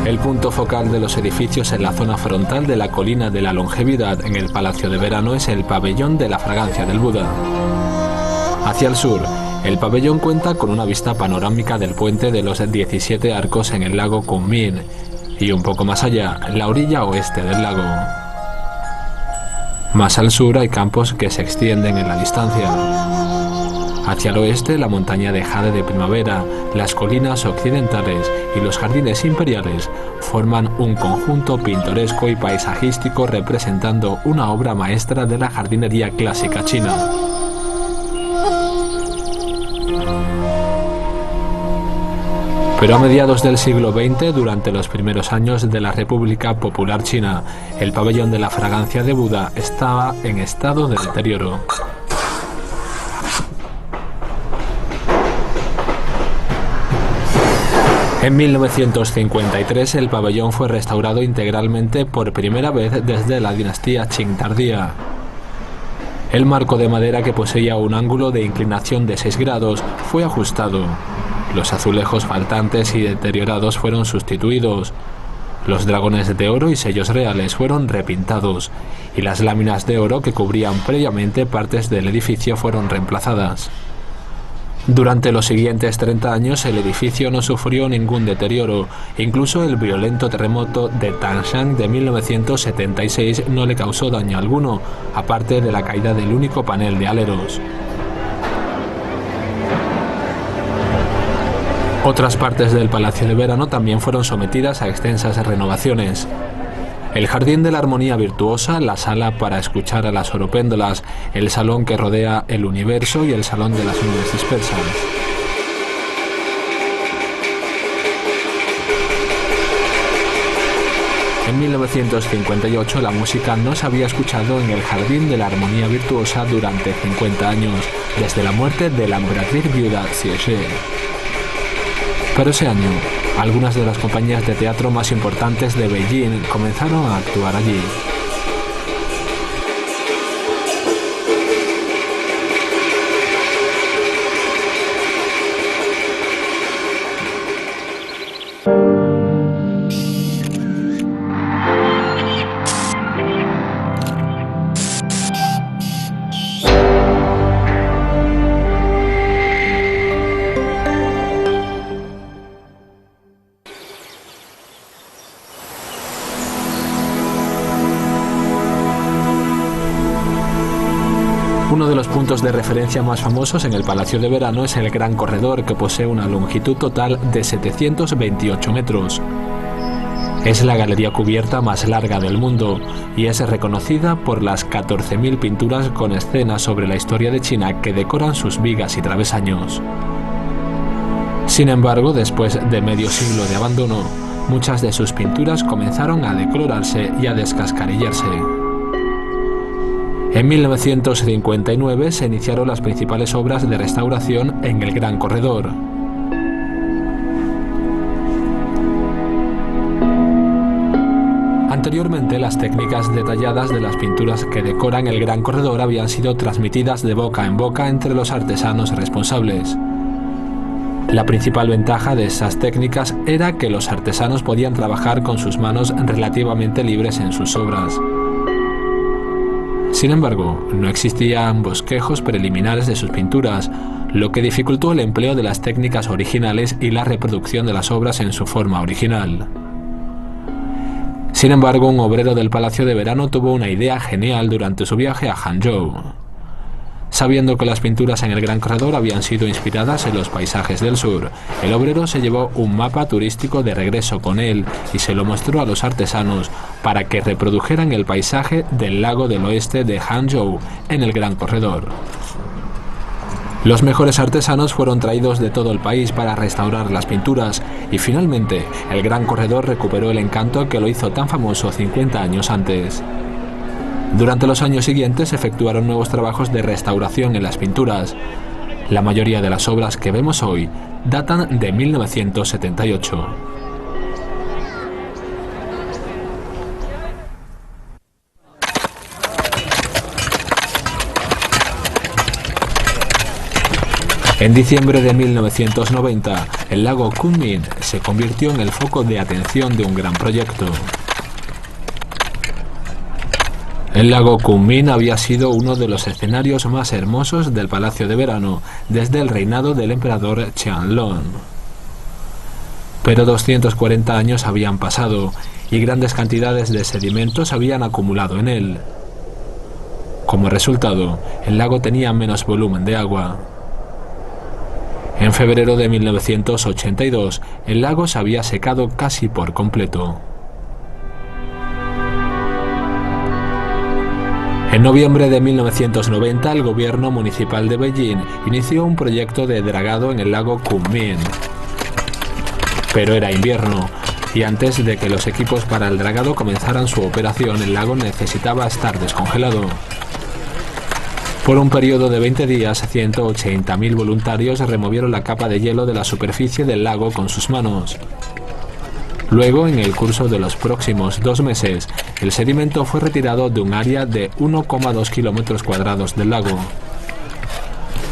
El punto focal de los edificios en la zona frontal de la colina de la Longevidad en el Palacio de Verano es el pabellón de la Fragancia del Buda. Hacia el sur, el pabellón cuenta con una vista panorámica del puente de los 17 arcos en el lago Kunming y un poco más allá, la orilla oeste del lago. Más al sur hay campos que se extienden en la distancia. Hacia el oeste, la montaña de Jade de Primavera, las colinas occidentales y los jardines imperiales forman un conjunto pintoresco y paisajístico representando una obra maestra de la jardinería clásica china. Pero a mediados del siglo XX, durante los primeros años de la República Popular China, el pabellón de la Fragancia de Buda estaba en estado de deterioro. En 1953 el pabellón fue restaurado integralmente por primera vez desde la dinastía Qing tardía. El marco de madera, que poseía un ángulo de inclinación de 6 grados, fue ajustado. Los azulejos faltantes y deteriorados fueron sustituidos. Los dragones de oro y sellos reales fueron repintados, y las láminas de oro que cubrían previamente partes del edificio fueron reemplazadas. Durante los siguientes 30 años el edificio no sufrió ningún deterioro, incluso el violento terremoto de Tangshan de 1976 no le causó daño alguno, aparte de la caída del único panel de aleros. Otras partes del Palacio de Verano también fueron sometidas a extensas renovaciones. El jardín de la armonía virtuosa, la sala para escuchar a las oropéndolas, el salón que rodea el universo y el salón de las nubes dispersas. En 1958 la música no se había escuchado en el jardín de la armonía virtuosa durante 50 años, desde la muerte de la emperatriz viuda Xie. Pero ese año, algunas de las compañías de teatro más importantes de Beijing comenzaron a actuar allí. Uno de los puntos de referencia más famosos en el Palacio de Verano es el Gran Corredor, que posee una longitud total de 728 metros. Es la galería cubierta más larga del mundo y es reconocida por las 14.000 pinturas con escenas sobre la historia de China que decoran sus vigas y travesaños. Sin embargo, después de medio siglo de abandono, muchas de sus pinturas comenzaron a decolorarse y a descascarillarse. En 1959 se iniciaron las principales obras de restauración en el Gran Corredor. Anteriormente, las técnicas detalladas de las pinturas que decoran el Gran Corredor habían sido transmitidas de boca en boca entre los artesanos responsables. La principal ventaja de esas técnicas era que los artesanos podían trabajar con sus manos relativamente libres en sus obras. Sin embargo, no existían bosquejos preliminares de sus pinturas, lo que dificultó el empleo de las técnicas originales y la reproducción de las obras en su forma original. Sin embargo, un obrero del Palacio de Verano tuvo una idea genial durante su viaje a Hangzhou. Sabiendo que las pinturas en el Gran Corredor habían sido inspiradas en los paisajes del sur, el obrero se llevó un mapa turístico de regreso con él y se lo mostró a los artesanos para que reprodujeran el paisaje del lago del oeste de Hangzhou en el Gran Corredor. Los mejores artesanos fueron traídos de todo el país para restaurar las pinturas y finalmente el Gran Corredor recuperó el encanto que lo hizo tan famoso 50 años antes. Durante los años siguientes se efectuaron nuevos trabajos de restauración en las pinturas. La mayoría de las obras que vemos hoy datan de 1978. En diciembre de 1990, el lago Kunming se convirtió en el foco de atención de un gran proyecto. El lago Kunming había sido uno de los escenarios más hermosos del Palacio de Verano desde el reinado del emperador Qianlong. Pero 240 años habían pasado y grandes cantidades de sedimentos habían acumulado en él. Como resultado, el lago tenía menos volumen de agua. En febrero de 1982, el lago se había secado casi por completo. En noviembre de 1990, el gobierno municipal de Beijing inició un proyecto de dragado en el lago Kunming. Pero era invierno, y antes de que los equipos para el dragado comenzaran su operación, el lago necesitaba estar descongelado. Por un periodo de 20 días, 180.000 voluntarios removieron la capa de hielo de la superficie del lago con sus manos. Luego, en el curso de los próximos 2 meses, el sedimento fue retirado de un área de 1,2 kilómetros cuadrados del lago.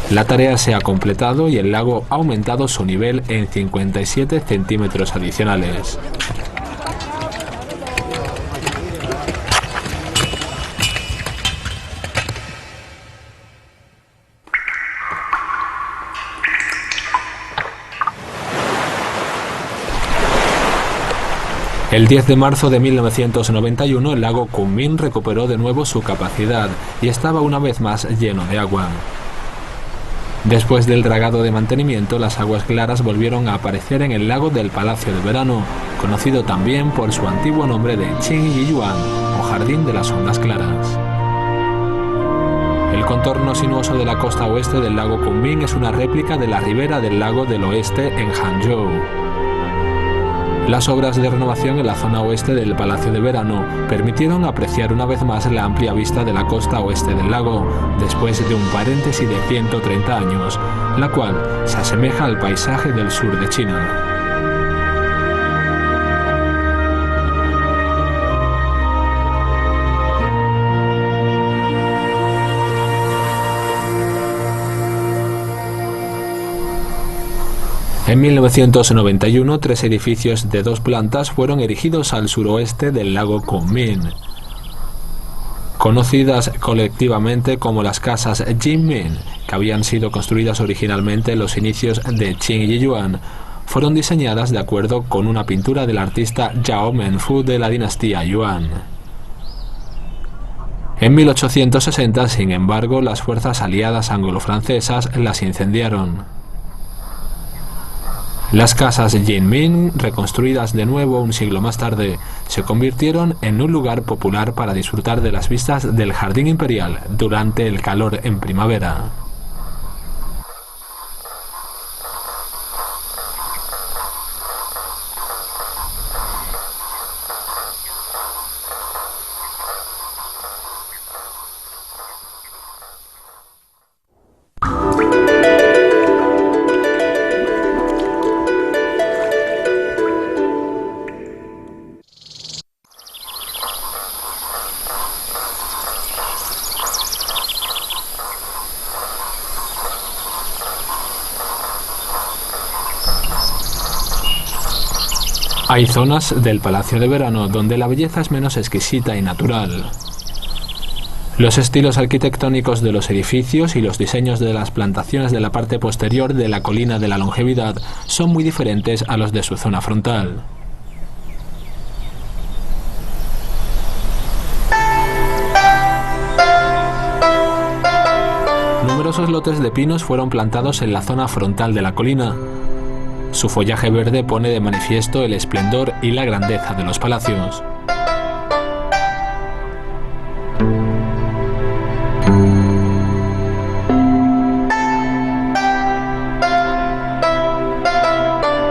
La tarea se ha completado y el lago ha aumentado su nivel en 57 centímetros adicionales. El 10 de marzo de 1991, el lago Kunming recuperó de nuevo su capacidad y estaba una vez más lleno de agua. Después del dragado de mantenimiento, las aguas claras volvieron a aparecer en el lago del Palacio de Verano, conocido también por su antiguo nombre de Qingyuan, o Jardín de las Ondas Claras. El contorno sinuoso de la costa oeste del lago Kunming es una réplica de la ribera del lago del Oeste en Hangzhou. Las obras de renovación en la zona oeste del Palacio de Verano permitieron apreciar una vez más la amplia vista de la costa oeste del lago, después de un paréntesis de 130 años, la cual se asemeja al paisaje del sur de China. En 1991, 3 edificios de 2 plantas fueron erigidos al suroeste del lago Kunming. Conocidas colectivamente como las casas Jinming, que habían sido construidas originalmente en los inicios de Qingyuan, fueron diseñadas de acuerdo con una pintura del artista Zhao Menfu de la dinastía Yuan. En 1860, sin embargo, las fuerzas aliadas anglo-francesas las incendiaron. Las casas Jinming, reconstruidas de nuevo un siglo más tarde, se convirtieron en un lugar popular para disfrutar de las vistas del Jardín Imperial durante el calor en primavera. Hay zonas del Palacio de Verano donde la belleza es menos exquisita y natural. Los estilos arquitectónicos de los edificios y los diseños de las plantaciones de la parte posterior de la colina de la longevidad son muy diferentes a los de su zona frontal. Numerosos lotes de pinos fueron plantados en la zona frontal de la colina. Su follaje verde pone de manifiesto el esplendor y la grandeza de los palacios.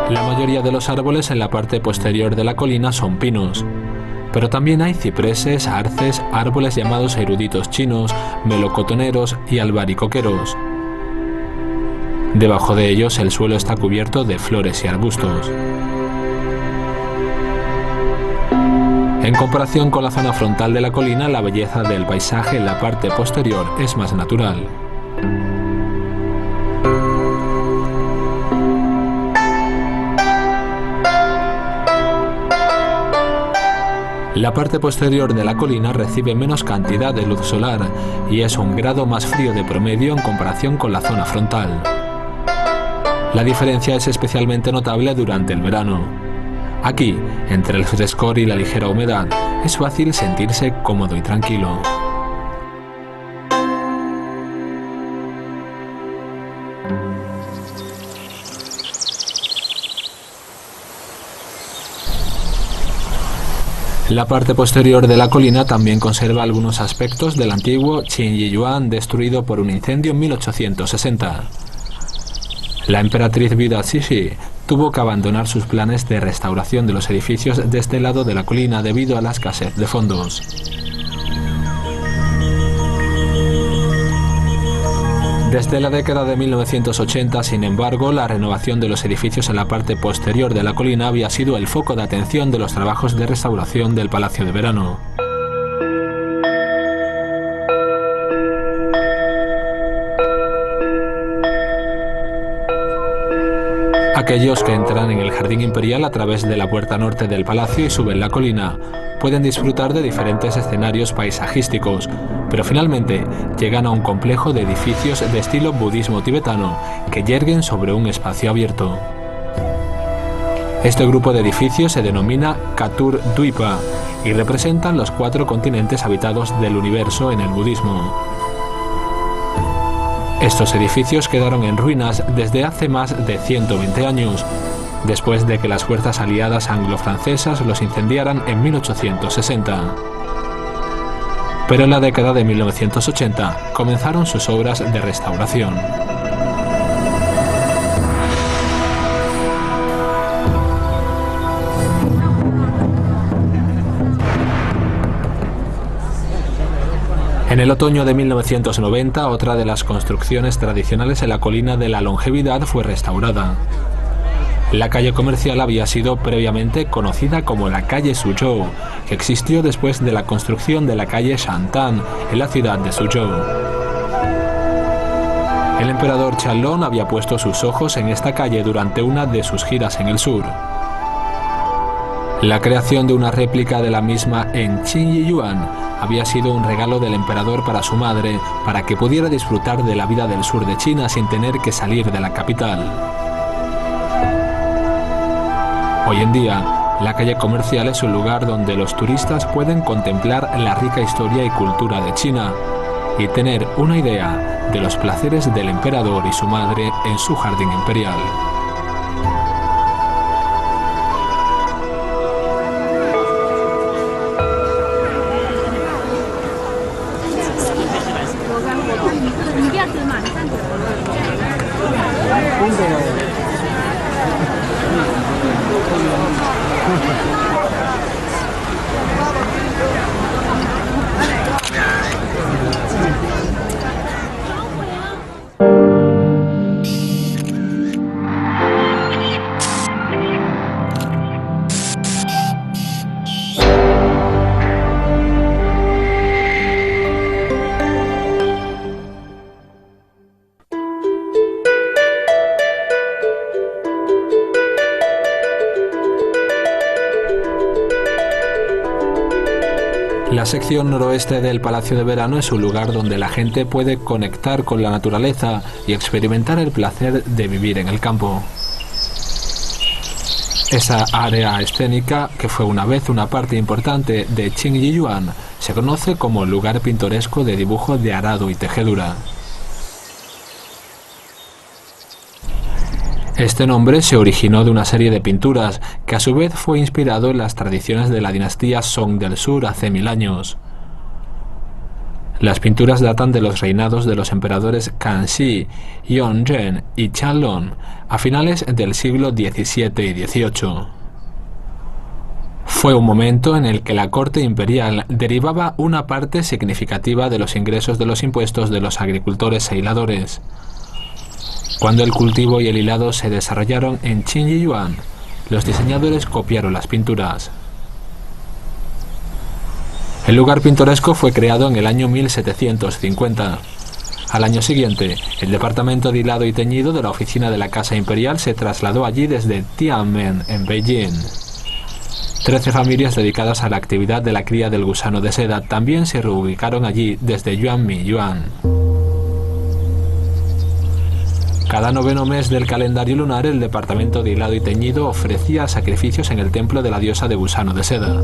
La mayoría de los árboles en la parte posterior de la colina son pinos, pero también hay cipreses, arces, árboles llamados eruditos chinos, melocotoneros y albaricoqueros. Debajo de ellos el suelo está cubierto de flores y arbustos. En comparación con la zona frontal de la colina, la belleza del paisaje en la parte posterior es más natural. La parte posterior de la colina recibe menos cantidad de luz solar y es un grado más frío de promedio en comparación con la zona frontal. La diferencia es especialmente notable durante el verano. Aquí, entre el frescor y la ligera humedad, es fácil sentirse cómodo y tranquilo. La parte posterior de la colina también conserva algunos aspectos del antiguo Qingyuan destruido por un incendio en 1860. La emperatriz viuda Cixi tuvo que abandonar sus planes de restauración de los edificios de este lado de la colina debido a la escasez de fondos. Desde la década de 1980, sin embargo, la renovación de los edificios en la parte posterior de la colina había sido el foco de atención de los trabajos de restauración del Palacio de Verano. Aquellos que entran en el Jardín Imperial a través de la puerta norte del palacio y suben la colina pueden disfrutar de diferentes escenarios paisajísticos, pero finalmente llegan a un complejo de edificios de estilo budismo tibetano que yerguen sobre un espacio abierto. Este grupo de edificios se denomina Katur Dwipa y representan los 4 continentes habitados del universo en el budismo. Estos edificios quedaron en ruinas desde hace más de 120 años, después de que las fuerzas aliadas anglo-francesas los incendiaran en 1860. Pero en la década de 1980 comenzaron sus obras de restauración. En el otoño de 1990, otra de las construcciones tradicionales en la colina de la Longevidad fue restaurada. La calle comercial había sido previamente conocida como la calle Suzhou, que existió después de la construcción de la calle Shantan en la ciudad de Suzhou. El emperador Qianlong había puesto sus ojos en esta calle durante una de sus giras en el sur. La creación de una réplica de la misma en Qingyuan había sido un regalo del emperador para su madre, para que pudiera disfrutar de la vida del sur de China sin tener que salir de la capital. Hoy en día, la calle comercial es un lugar donde los turistas pueden contemplar la rica historia y cultura de China y tener una idea de los placeres del emperador y su madre en su jardín imperial. La sección noroeste del Palacio de Verano es un lugar donde la gente puede conectar con la naturaleza y experimentar el placer de vivir en el campo. Esa área escénica, que fue una vez una parte importante de Qingyuan, se conoce como lugar pintoresco de dibujo de arado y tejedura. Este nombre se originó de una serie de pinturas que a su vez fue inspirado en las tradiciones de la dinastía Song del Sur hace 1000 años. Las pinturas datan de los reinados de los emperadores Kangxi, Yongzheng y Qianlong a finales del siglo XVII y XVIII. Fue un momento en el que la corte imperial derivaba una parte significativa de los ingresos de los impuestos de los agricultores e hiladores. Cuando el cultivo y el hilado se desarrollaron en Qingyuan, los diseñadores copiaron las pinturas. El lugar pintoresco fue creado en el año 1750. Al año siguiente, el departamento de hilado y teñido de la oficina de la Casa Imperial se trasladó allí desde Tianmen, en Beijing. 13 familias dedicadas a la actividad de la cría del gusano de seda también se reubicaron allí desde Yuan. Cada noveno mes del calendario lunar, el departamento de hilado y teñido ofrecía sacrificios en el templo de la diosa de gusano de seda.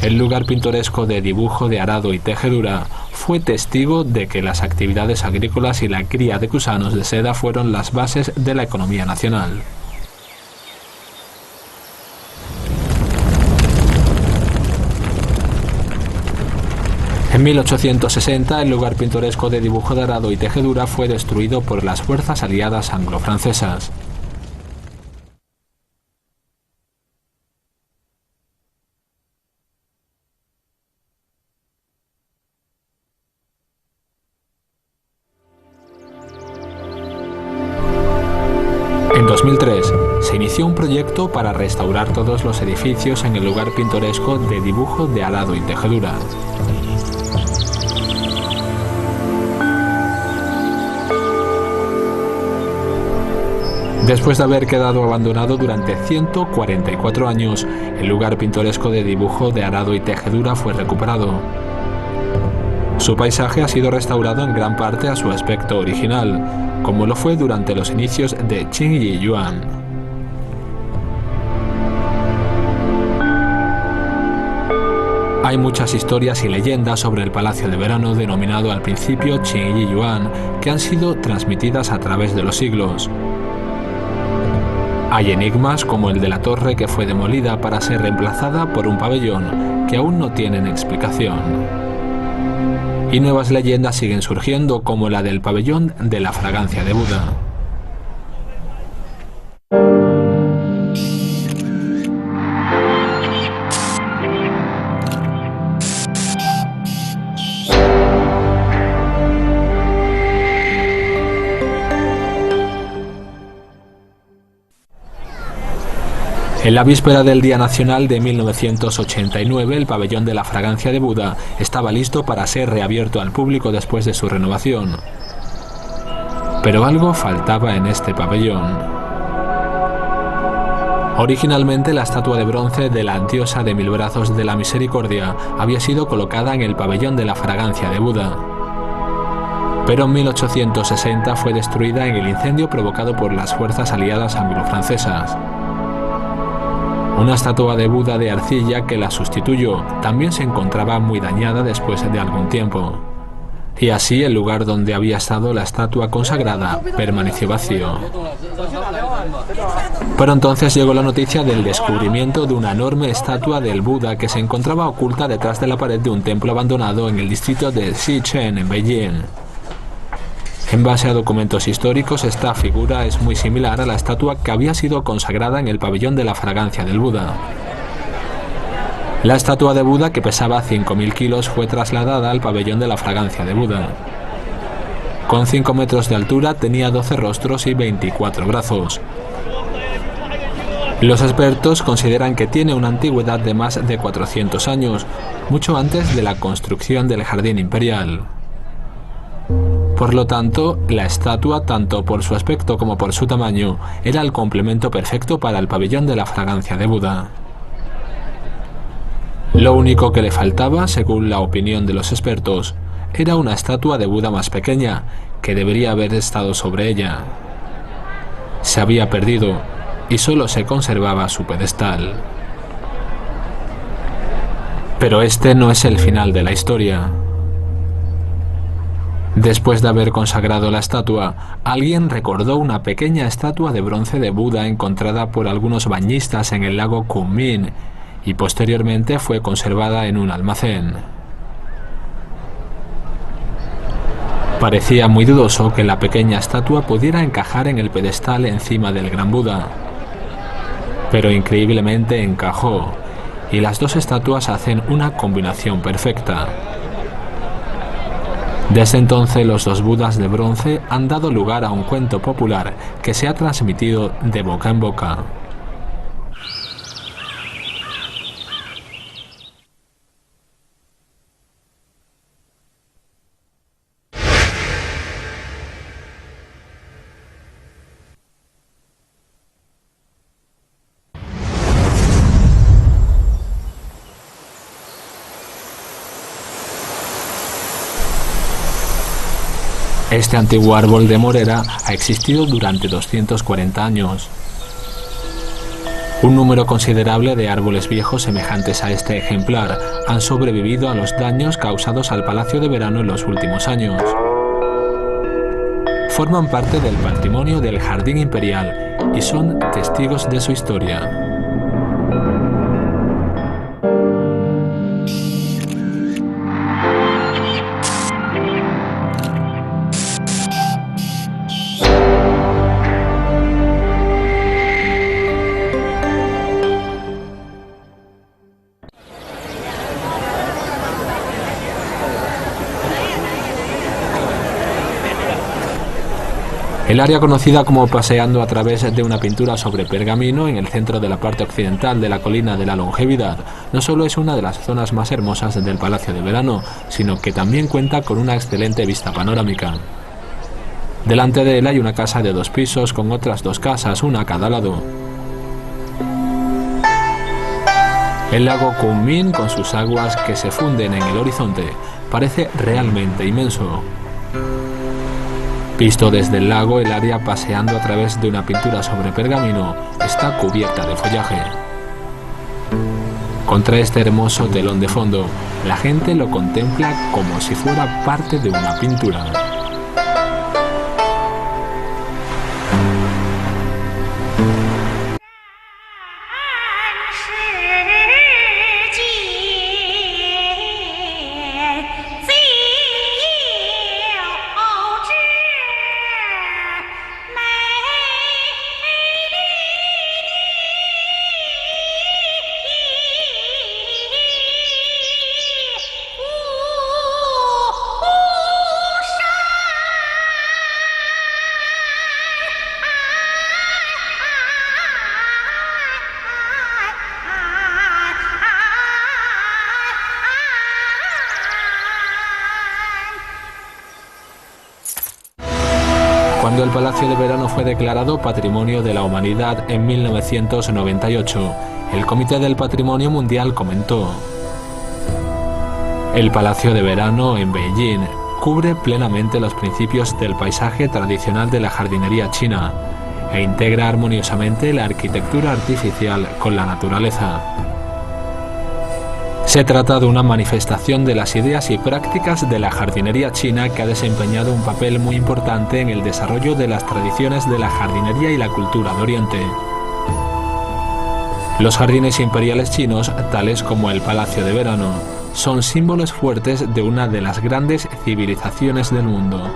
El lugar pintoresco de dibujo de arado y tejedura fue testigo de que las actividades agrícolas y la cría de gusanos de seda fueron las bases de la economía nacional. En 1860, el lugar pintoresco de dibujo de arado y tejedura fue destruido por las fuerzas aliadas anglo-francesas. En 2003, se inició un proyecto para restaurar todos los edificios en el lugar pintoresco de dibujo de arado y tejedura. Después de haber quedado abandonado durante 144 años, el lugar pintoresco de dibujo de arado y tejedura fue recuperado. Su paisaje ha sido restaurado en gran parte a su aspecto original, como lo fue durante los inicios de Qingyi Yuan. Hay muchas historias y leyendas sobre el palacio de verano denominado al principio Qingyi Yuan que han sido transmitidas a través de los siglos. Hay enigmas como el de la torre que fue demolida para ser reemplazada por un pabellón que aún no tienen explicación. Y nuevas leyendas siguen surgiendo como la del pabellón de la fragancia de Buda. En la víspera del Día Nacional de 1989, el pabellón de la fragancia de Buda estaba listo para ser reabierto al público después de su renovación. Pero algo faltaba en este pabellón. Originalmente, la estatua de bronce de la diosa de mil brazos de la misericordia había sido colocada en el pabellón de la fragancia de Buda. Pero en 1860 fue destruida en el incendio provocado por las fuerzas aliadas anglo-francesas. Una estatua de Buda de arcilla que la sustituyó también se encontraba muy dañada después de algún tiempo. Y así el lugar donde había estado la estatua consagrada permaneció vacío. Pero entonces llegó la noticia del descubrimiento de una enorme estatua del Buda que se encontraba oculta detrás de la pared de un templo abandonado en el distrito de Xichen, en Beijing. En base a documentos históricos, esta figura es muy similar a la estatua que había sido consagrada en el pabellón de la fragancia del Buda. La estatua de Buda, que pesaba 5.000 kilos, fue trasladada al pabellón de la fragancia de Buda. Con 5 metros de altura, tenía 12 rostros y 24 brazos. Los expertos consideran que tiene una antigüedad de más de 400 años, mucho antes de la construcción del Jardín Imperial. Por lo tanto, la estatua, tanto por su aspecto como por su tamaño, era el complemento perfecto para el pabellón de la fragancia de Buda. Lo único que le faltaba, según la opinión de los expertos, era una estatua de Buda más pequeña, que debería haber estado sobre ella. Se había perdido, y solo se conservaba su pedestal. Pero este no es el final de la historia. Después de haber consagrado la estatua, alguien recordó una pequeña estatua de bronce de Buda encontrada por algunos bañistas en el lago Kunming y posteriormente fue conservada en un almacén. Parecía muy dudoso que la pequeña estatua pudiera encajar en el pedestal encima del gran Buda. Pero increíblemente encajó, y las dos estatuas hacen una combinación perfecta. Desde entonces los dos Budas de bronce han dado lugar a un cuento popular que se ha transmitido de boca en boca. Este antiguo árbol de morera ha existido durante 240 años. Un número considerable de árboles viejos semejantes a este ejemplar han sobrevivido a los daños causados al Palacio de Verano en los últimos años. Forman parte del patrimonio del Jardín Imperial y son testigos de su historia. El área conocida como Paseando a través de una pintura sobre pergamino en el centro de la parte occidental de la Colina de la Longevidad no solo es una de las zonas más hermosas del Palacio de Verano, sino que también cuenta con una excelente vista panorámica. Delante de él hay una casa de 2 pisos con otras 2 casas, una a cada lado. El lago Kunming, con sus aguas que se funden en el horizonte, parece realmente inmenso. Visto desde el lago, el área paseando a través de una pintura sobre pergamino está cubierta de follaje. Contra este hermoso telón de fondo, la gente lo contempla como si fuera parte de una pintura. Cuando el Palacio de Verano fue declarado Patrimonio de la Humanidad en 1998, el Comité del Patrimonio Mundial comentó: el Palacio de Verano en Beijing cubre plenamente los principios del paisaje tradicional de la jardinería china e integra armoniosamente la arquitectura artificial con la naturaleza. Se trata de una manifestación de las ideas y prácticas de la jardinería china que ha desempeñado un papel muy importante en el desarrollo de las tradiciones de la jardinería y la cultura de Oriente. Los jardines imperiales chinos, tales como el Palacio de Verano, son símbolos fuertes de una de las grandes civilizaciones del mundo.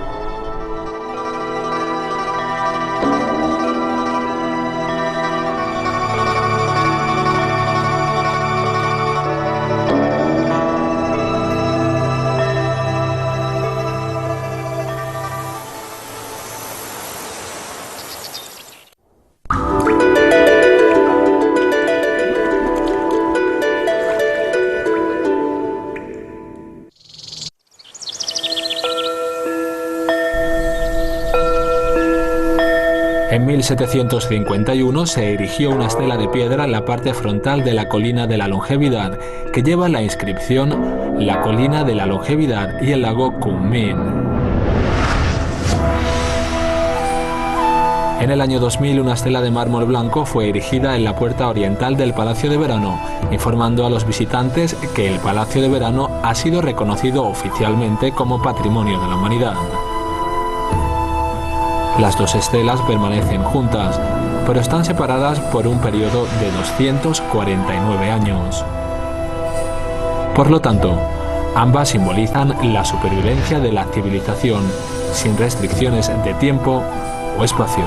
En 1751 se erigió una estela de piedra en la parte frontal de la Colina de la Longevidad, que lleva la inscripción La Colina de la Longevidad y el lago Kunming. En el año 2000 una estela de mármol blanco fue erigida en la puerta oriental del Palacio de Verano, informando a los visitantes que el Palacio de Verano ha sido reconocido oficialmente como Patrimonio de la Humanidad. Las 2 estelas permanecen juntas, pero están separadas por un periodo de 249 años. Por lo tanto, ambas simbolizan la supervivencia de la civilización, sin restricciones de tiempo o espacio.